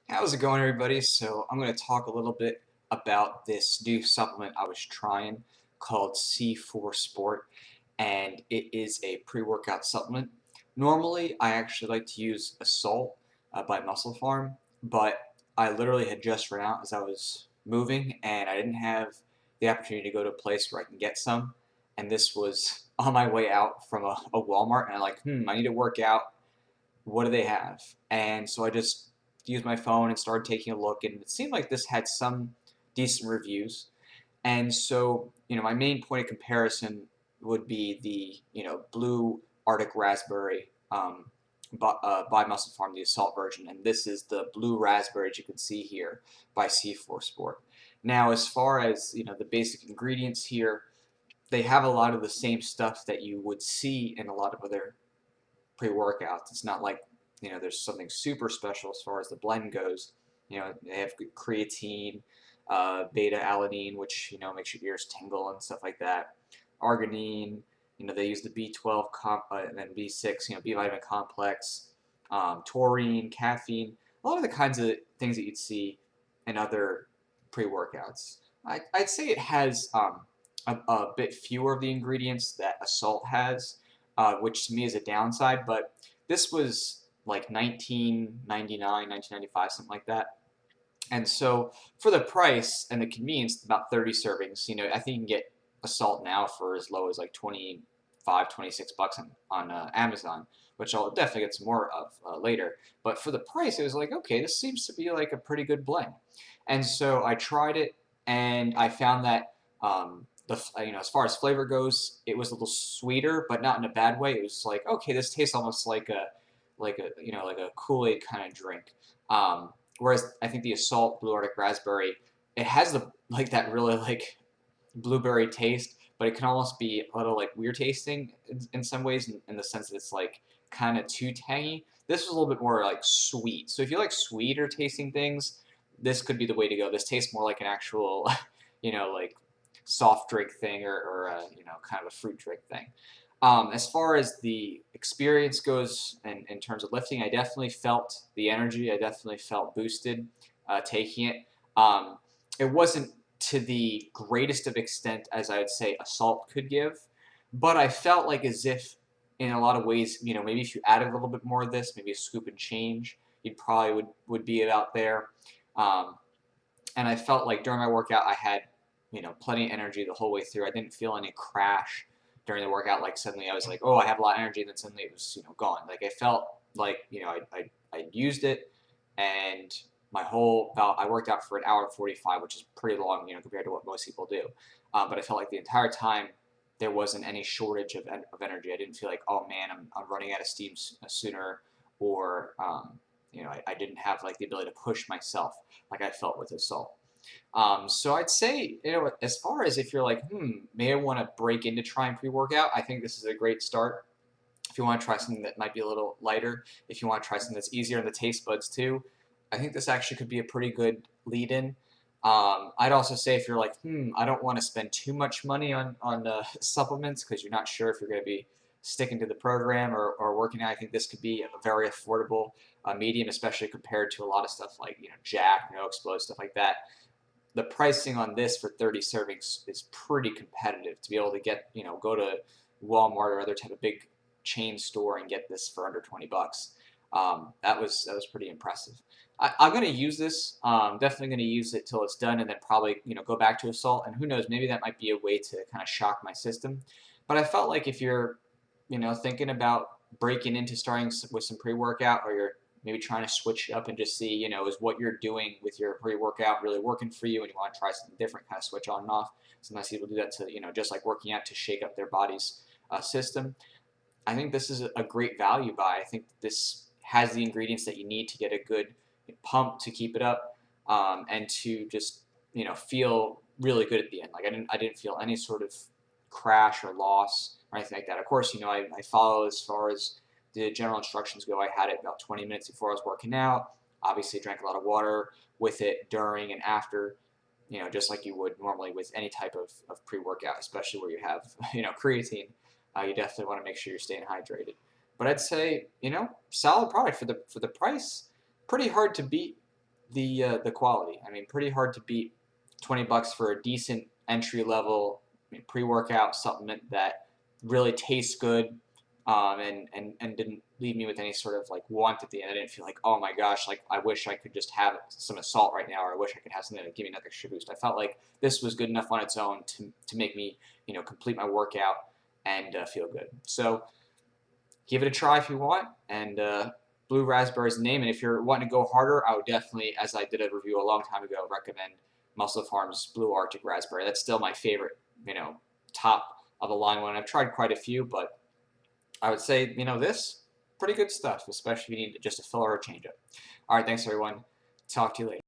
How's it going, everybody? So I'm going to talk a little bit about this new supplement I was trying called C4 Sport, and it is a pre-workout supplement. Normally, I actually like to use Assault by Muscle Farm, but I literally had just run out as I was moving, and I didn't have the opportunity to go to a place where I can get some. And this was on my way out from a Walmart, and I'm like, I need to work out. What do they have? And so I just used my phone and started taking a look, and it seemed like this had some decent reviews. And so, my main point of comparison would be the, blue Arctic raspberry by Muscle Farm, the Assault version, and this is the blue raspberry, as you can see here, by C4 Sport. Now, as far as the basic ingredients here, they have a lot of the same stuff that you would see in a lot of other pre-workouts. It's not like there's something super special as far as the blend goes. They have creatine, beta alanine, which makes your ears tingle and stuff like that. Arginine. They use the B12 and then B6. B vitamin complex, taurine, caffeine. A lot of the kinds of things that you'd see in other pre-workouts. I'd say it has a bit fewer of the ingredients that Assault has, which to me is a downside. But this was like 1999, 1995, something like that. And so for the price and the convenience, about 30 servings, I think you can get Assault now for as low as like 25, 26 bucks on Amazon, which I'll definitely get some more of later. But for the price, it was like, okay, this seems to be like a pretty good blend. And so I tried it, and I found that as far as flavor goes, it was a little sweeter, but not in a bad way. It was like, okay, this tastes almost like a Kool-Aid kind of drink. Whereas I think the Assault Blue Arctic Raspberry, it has that really like blueberry taste, but it can almost be a little like weird tasting in some ways, in the sense that it's like kind of too tangy. This was a little bit more like sweet. So if you like sweeter tasting things, this could be the way to go. This tastes more like an actual, like soft drink thing, or kind of a fruit drink thing. As far as the experience goes, and in terms of lifting, I definitely felt the energy. I definitely felt boosted taking it. It wasn't to the greatest of extent as I would say Assault could give, but I felt like as if in a lot of ways, maybe if you added a little bit more of this, maybe a scoop and change, you probably would be about there. Um, and I felt like during my workout, I had plenty of energy the whole way through. I didn't feel any crash during the workout. Like suddenly I was like, oh, I have a lot of energy, and then suddenly it was gone. Like I felt like I used it, and my whole I worked out for an hour and 45, which is pretty long, compared to what most people do. But I felt like the entire time there wasn't any shortage of energy. I didn't feel like, oh man, I'm running out of steam sooner, or I didn't have like the ability to push myself like I felt with Assault. So I'd say, as far as if you're like, may I want to break into trying pre-workout, I think this is a great start. If you want to try something that might be a little lighter, if you want to try something that's easier on the taste buds too, I think this actually could be a pretty good lead-in. I'd also say if you're like, I don't want to spend too much money on supplements because you're not sure if you're going to be sticking to the program or working out, I think this could be a very affordable medium, especially compared to a lot of stuff like Jack, No Explode, stuff like that. The pricing on this for 30 servings is pretty competitive to be able to get, go to Walmart or other type of big chain store and get this for under 20 bucks. That was pretty impressive. I'm going to use this. Definitely going to use it till it's done, and then probably go back to Assault. And who knows, maybe that might be a way to kind of shock my system. But I felt like if you're thinking about breaking into starting with some pre-workout, or you're maybe trying to switch it up and just see, is what you're doing with your pre-workout really working for you, and you want to try something different, kind of switch on and off. Sometimes people do that to, just like working out, to shake up their body's system. I think this is a great value buy. I think this has the ingredients that you need to get a good pump to keep it up, and to just feel really good at the end. Like I didn't feel any sort of crash or loss or anything like that. Of course, I follow as far as the general instructions go. I had it about 20 minutes before I was working out. Obviously, drank a lot of water with it during and after, just like you would normally with any type of pre-workout, especially where you have, creatine. You definitely want to make sure you're staying hydrated. But I'd say, solid product for the price. Pretty hard to beat. the quality. I mean, pretty hard to beat 20 bucks for a decent entry level pre-workout supplement that really tastes good, and didn't leave me with any sort of like want at the end. I didn't feel like, oh my gosh, like I wish I could just have some assault right now, or I wish I could have something to give me another extra boost. I felt like this was good enough on its own to make me, complete my workout and feel good. So give it a try if you want. And Blue Raspberry is the name. And if you're wanting to go harder, I would definitely, as I did a review a long time ago, recommend Muscle Farms Blue Arctic Raspberry. That's still my favorite, top of the line one. I've tried quite a few, but I would say, this pretty good stuff, especially if you need just a filler or a change up. All right, thanks everyone. Talk to you later.